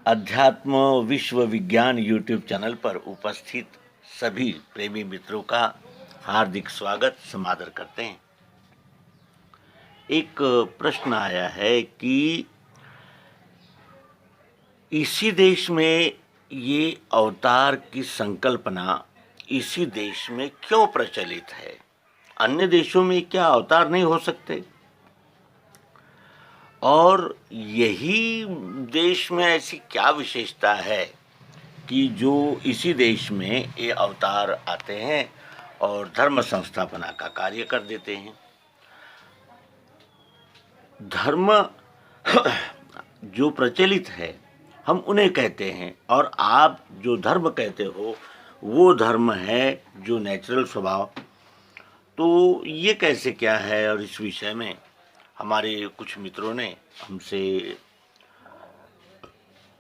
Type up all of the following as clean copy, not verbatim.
अध्यात्म विश्व विज्ञान यूट्यूब चैनल पर उपस्थित सभी प्रेमी मित्रों का हार्दिक स्वागत समादर करते हैं। एक प्रश्न आया है कि इसी देश में ये अवतार की संकल्पना इसी देश में क्यों प्रचलित है? अन्य देशों में क्या अवतार नहीं हो सकते? और यही देश में ऐसी क्या विशेषता है कि जो इसी देश में ये अवतार आते हैं और धर्म संस्थापना का कार्य कर देते हैं। धर्म जो प्रचलित है हम उन्हें कहते हैं, और आप जो धर्म कहते हो वो धर्म है जो नेचुरल स्वभाव। तो ये कैसे क्या है? और इस विषय में हमारे कुछ मित्रों ने हमसे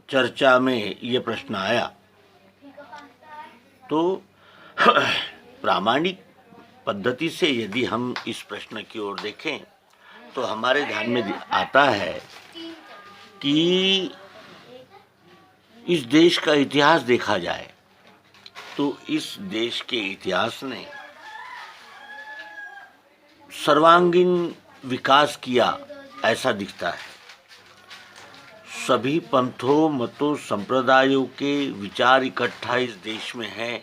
चर्चा में ये प्रश्न आया। तो प्रामाणिक पद्धति से यदि हम इस प्रश्न की ओर देखें तो हमारे ध्यान में आता है कि इस देश का इतिहास देखा जाए तो इस देश के इतिहास ने सर्वांगीण विकास किया ऐसा दिखता है। सभी पंथों, मतों, संप्रदायों के विचार इकट्ठा इस देश में हैं।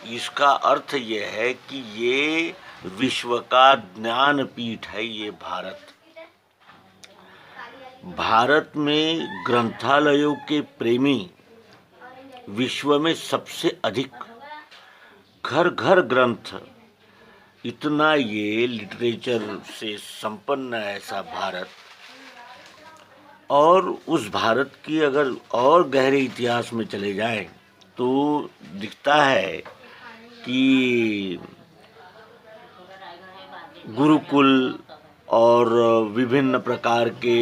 इसका अर्थ ये है कि ये विश्व का ज्ञान पीठ है। ये भारत में ग्रंथालयों के प्रेमी विश्व में सबसे अधिक, घर घर ग्रंथ, इतना ये लिटरेचर से संपन्न ऐसा भारत। और उस भारत की अगर और गहरे इतिहास में चले जाएं तो दिखता है कि गुरुकुल और विभिन्न प्रकार के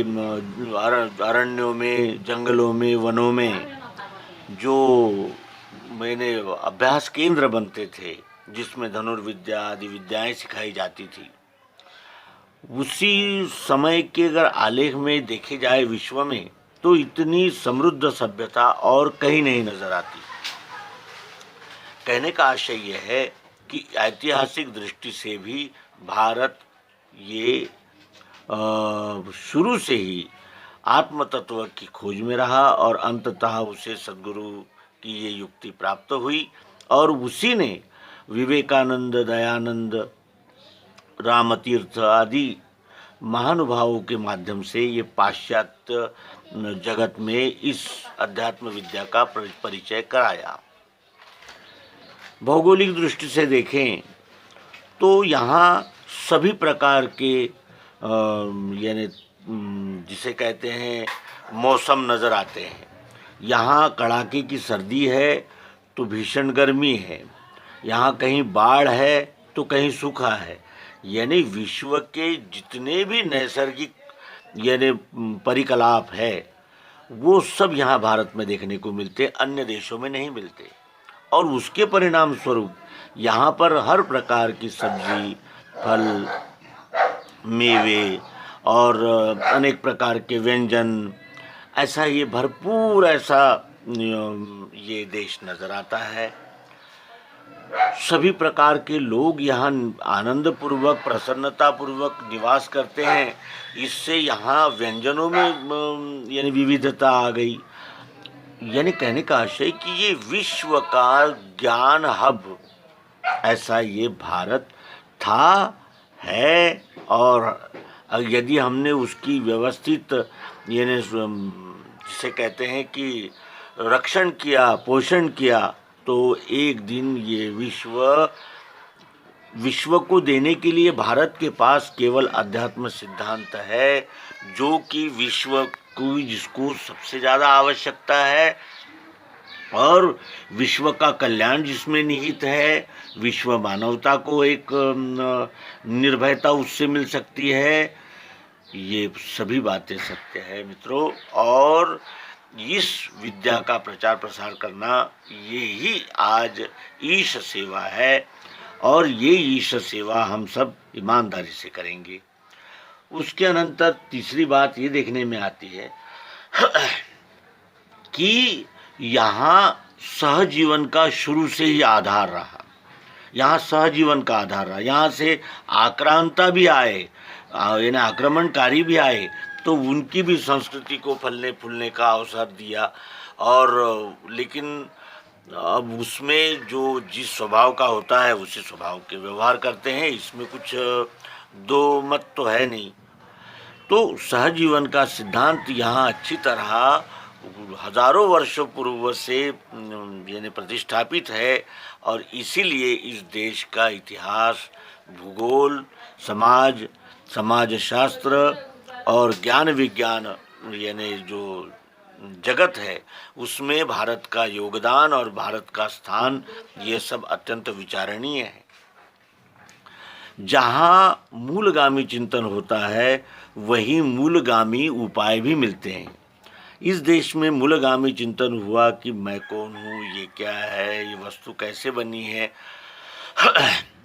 अरण्यों में, जंगलों में, वनों में जो मैंने अभ्यास केंद्र बनते थे जिसमें धनुर्विद्या आदि विद्याएं सिखाई जाती थी, उसी समय के अगर आलेख में देखे जाए विश्व में तो इतनी समृद्ध सभ्यता और कहीं नहीं नजर आती। कहने का आशय यह है कि ऐतिहासिक दृष्टि से भी भारत ये शुरू से ही आत्म तत्व की खोज में रहा और अंततः उसे सद्गुरु की ये युक्ति प्राप्त हुई और उसी ने विवेकानंद, दयानंद, रामतीर्थ आदि महानुभावों के माध्यम से ये पाश्चात्य जगत में इस अध्यात्म विद्या का परिचय कराया। भौगोलिक दृष्टि से देखें तो यहाँ सभी प्रकार के यानी जिसे कहते हैं मौसम नज़र आते हैं। यहाँ कड़ाके की सर्दी है तो भीषण गर्मी है, यहाँ कहीं बाढ़ है तो कहीं सूखा है। यानी विश्व के जितने भी नैसर्गिक यानी परिकलाप है वो सब यहाँ भारत में देखने को मिलते, अन्य देशों में नहीं मिलते। और उसके परिणाम स्वरूप यहाँ पर हर प्रकार की सब्जी, फल, मेवे और अनेक प्रकार के व्यंजन, ऐसा ये भरपूर ऐसा ये देश नज़र आता है। सभी प्रकार के लोग यहाँ आनंद पूर्वक, प्रसन्नता पूर्वक निवास करते हैं। इससे यहाँ व्यंजनों में यानी विविधता आ गई। यानी कहने का आशय कि ये विश्व का ज्ञान हब ऐसा ये भारत था, है। और यदि हमने उसकी व्यवस्थित यानी जिसे कहते हैं कि रक्षण किया, पोषण किया, तो एक दिन ये विश्व को देने के लिए भारत के पास केवल अध्यात्म सिद्धांत है, जो कि विश्व को जिसको सबसे ज़्यादा आवश्यकता है और विश्व का कल्याण जिसमें निहित है, विश्व मानवता को एक निर्भयता उससे मिल सकती है। ये सभी बातें सत्य है मित्रों। और इस विद्या का प्रचार प्रसार करना ये ही आज ईश सेवा है और ये ईश सेवा हम सब ईमानदारी से करेंगे। उसके अनंतर तीसरी बात ये देखने में आती है कि यहाँ सहजीवन का शुरू से ही आधार रहा, यहाँ सहजीवन का आधार रहा। यहाँ से आक्रांता भी आए, यानी आक्रमणकारी भी आए, तो उनकी भी संस्कृति को फलने फूलने का अवसर दिया। और लेकिन अब उसमें जो जिस स्वभाव का होता है उसी स्वभाव के व्यवहार करते हैं, इसमें कुछ दो मत तो है नहीं। तो सहजीवन का सिद्धांत यहाँ अच्छी तरह हजारों वर्षों पूर्व से यानी प्रतिष्ठापित है। और इसीलिए इस देश का इतिहास, भूगोल, समाजशास्त्र और ज्ञान विज्ञान यानी जो जगत है उसमें भारत का योगदान और भारत का स्थान, ये सब अत्यंत विचारणीय है। जहाँ मूलगामी चिंतन होता है वहीं मूलगामी उपाय भी मिलते हैं। इस देश में मूलगामी चिंतन हुआ कि मैं कौन हूँ, ये क्या है, ये वस्तु कैसे बनी है,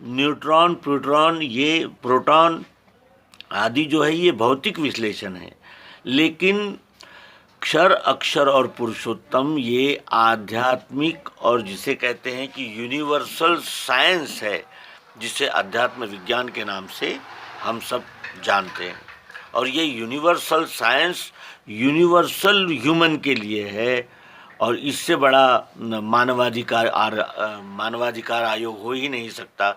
न्यूट्रॉन, प्रोटॉन आदि जो है ये भौतिक विश्लेषण है। लेकिन क्षर, अक्षर और पुरुषोत्तम ये आध्यात्मिक और जिसे कहते हैं कि यूनिवर्सल साइंस है, जिसे अध्यात्म विज्ञान के नाम से हम सब जानते हैं। और ये यूनिवर्सल साइंस यूनिवर्सल ह्यूमन के लिए है। और इससे बड़ा मानवाधिकार आयोग हो ही नहीं सकता,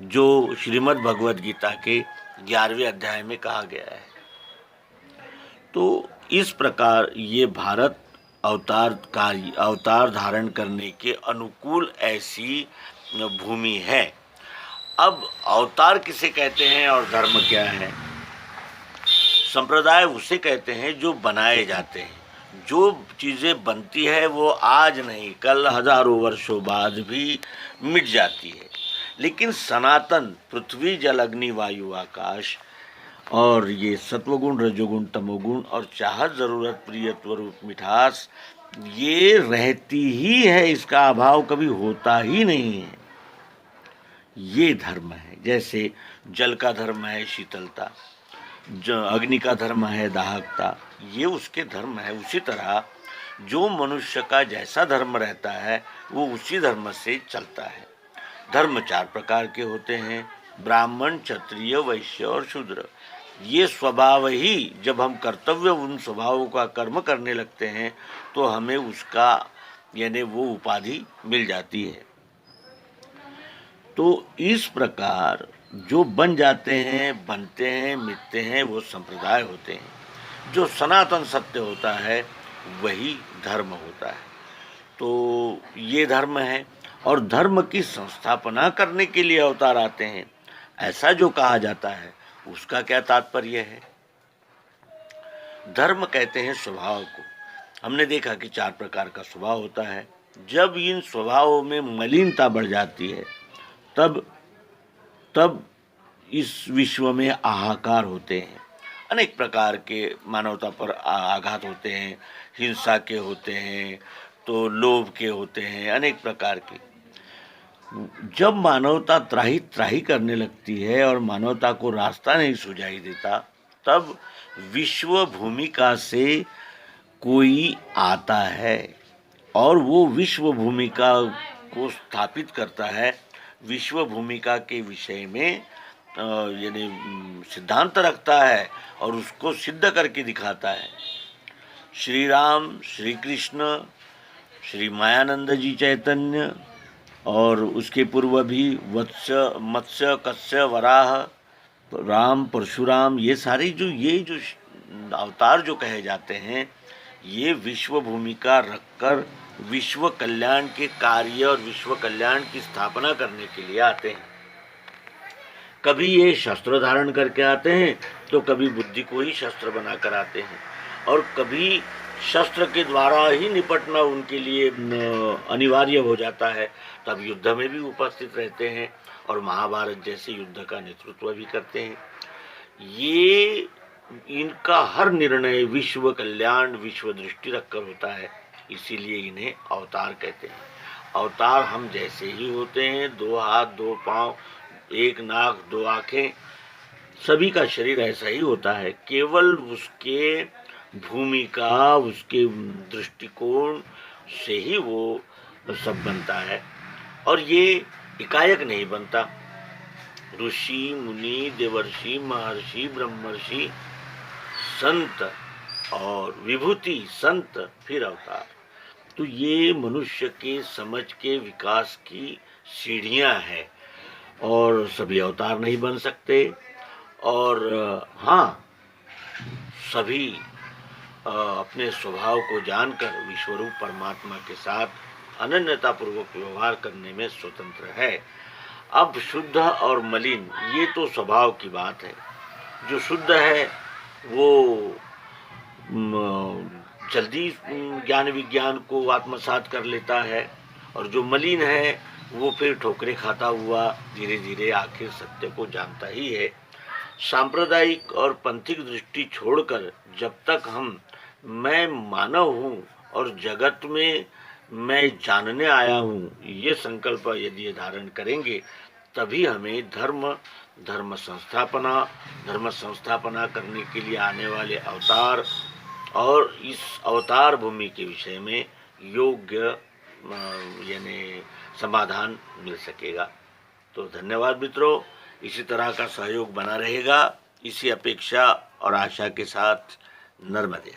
जो श्रीमद् भगवद गीता के 11वें अध्याय में कहा गया है। तो इस प्रकार ये भारत अवतार धारण करने के अनुकूल ऐसी भूमि है। अब अवतार किसे कहते हैं और धर्म क्या है? संप्रदाय उसे कहते हैं जो बनाए जाते हैं। जो चीज़ें बनती है वो आज नहीं, कल, हजारों वर्षों बाद भी मिट जाती है। लेकिन सनातन पृथ्वी, जल, अग्नि, वायु, आकाश और ये सत्वगुण, रजोगुण, तमोगुण और चाहत, जरूरत, प्रियत्व, रूप, मिठास, ये रहती ही है, इसका अभाव कभी होता ही नहीं है। ये धर्म है। जैसे जल का धर्म है शीतलता, अग्नि का धर्म है दाहकता, ये उसके धर्म है। उसी तरह जो मनुष्य का जैसा धर्म रहता है वो उसी धर्म से चलता है। धर्म 4 प्रकार के होते हैं: ब्राह्मण, क्षत्रिय, वैश्य और शूद्र। ये स्वभाव ही, जब हम कर्तव्य उन स्वभावों का कर्म करने लगते हैं तो हमें उसका यानी वो उपाधि मिल जाती है। तो इस प्रकार जो बन जाते हैं, बनते हैं, मिटते हैं, वो संप्रदाय होते हैं। जो सनातन सत्य होता है वही धर्म होता है। तो ये धर्म है। और धर्म की संस्थापना करने के लिए अवतार आते हैं, ऐसा जो कहा जाता है उसका क्या तात्पर्य है? धर्म कहते हैं स्वभाव को। हमने देखा कि 4 प्रकार का स्वभाव होता है। जब इन स्वभावों में मलिनता बढ़ जाती है तब इस विश्व में हाहाकार होते हैं। अनेक प्रकार के मानवता पर आघात होते हैं, हिंसा के होते हैं, तो लोभ के होते हैं, अनेक प्रकार के। जब मानवता त्राही त्राही करने लगती है और मानवता को रास्ता नहीं सुझाई देता, तब विश्व भूमिका से कोई आता है और वो विश्व भूमिका को स्थापित करता है। विश्व भूमिका के विषय में यानी सिद्धांत रखता है और उसको सिद्ध करके दिखाता है। श्री राम, श्री कृष्ण, श्री मायानंद जी चैतन्य और उसके पूर्व भी मत्स्य, कस्य, वराह, राम, परशुराम, ये सारी जो अवतार जो कहे जाते हैं, ये विश्व भूमिका रखकर विश्व कल्याण के कार्य और विश्व कल्याण की स्थापना करने के लिए आते हैं। कभी ये शस्त्र धारण करके आते हैं तो कभी बुद्धि को ही शस्त्र बनाकर आते हैं, और कभी शस्त्र के द्वारा ही निपटना उनके लिए अनिवार्य हो जाता है, तब युद्ध में भी उपस्थित रहते हैं और महाभारत जैसे युद्ध का नेतृत्व भी करते हैं। ये इनका हर निर्णय विश्व कल्याण, विश्व दृष्टि रखकर होता है, इसीलिए इन्हें अवतार कहते हैं। अवतार हम जैसे ही होते हैं, 2 हाथ, 2 पाँव, 1 नाक, 2 आँखें, सभी का शरीर ऐसा ही होता है। केवल उसके भूमिका, उसके दृष्टिकोण से ही वो सब बनता है। और ये एकाएक नहीं बनता। ऋषि, मुनि, देवर्षि, महर्षि, ब्रह्मर्षि, संत और विभूति, संत, फिर अवतार। तो ये मनुष्य के समझ के विकास की सीढ़ियां हैं और सभी अवतार नहीं बन सकते। और हाँ, सभी अपने स्वभाव को जानकर विश्वरूप परमात्मा के साथ अनन्यतापूर्वक व्यवहार करने में स्वतंत्र है। अब शुद्ध और मलिन ये तो स्वभाव की बात है। जो शुद्ध है वो जल्दी ज्ञान विज्ञान को आत्मसात कर लेता है, और जो मलिन है वो फिर ठोकरें खाता हुआ धीरे धीरे आखिर सत्य को जानता ही है। सांप्रदायिक और पंथिक दृष्टि छोड़कर जब तक हम मैं मानव हूँ और जगत में मैं जानने आया हूँ ये संकल्प यदि धारण करेंगे, तभी हमें धर्म संस्थापना करने के लिए आने वाले अवतार और इस अवतार भूमि के विषय में योग्य यानी समाधान मिल सकेगा। तो धन्यवाद मित्रों, इसी तरह का सहयोग बना रहेगा, इसी अपेक्षा और आशा के साथ नर्मदे।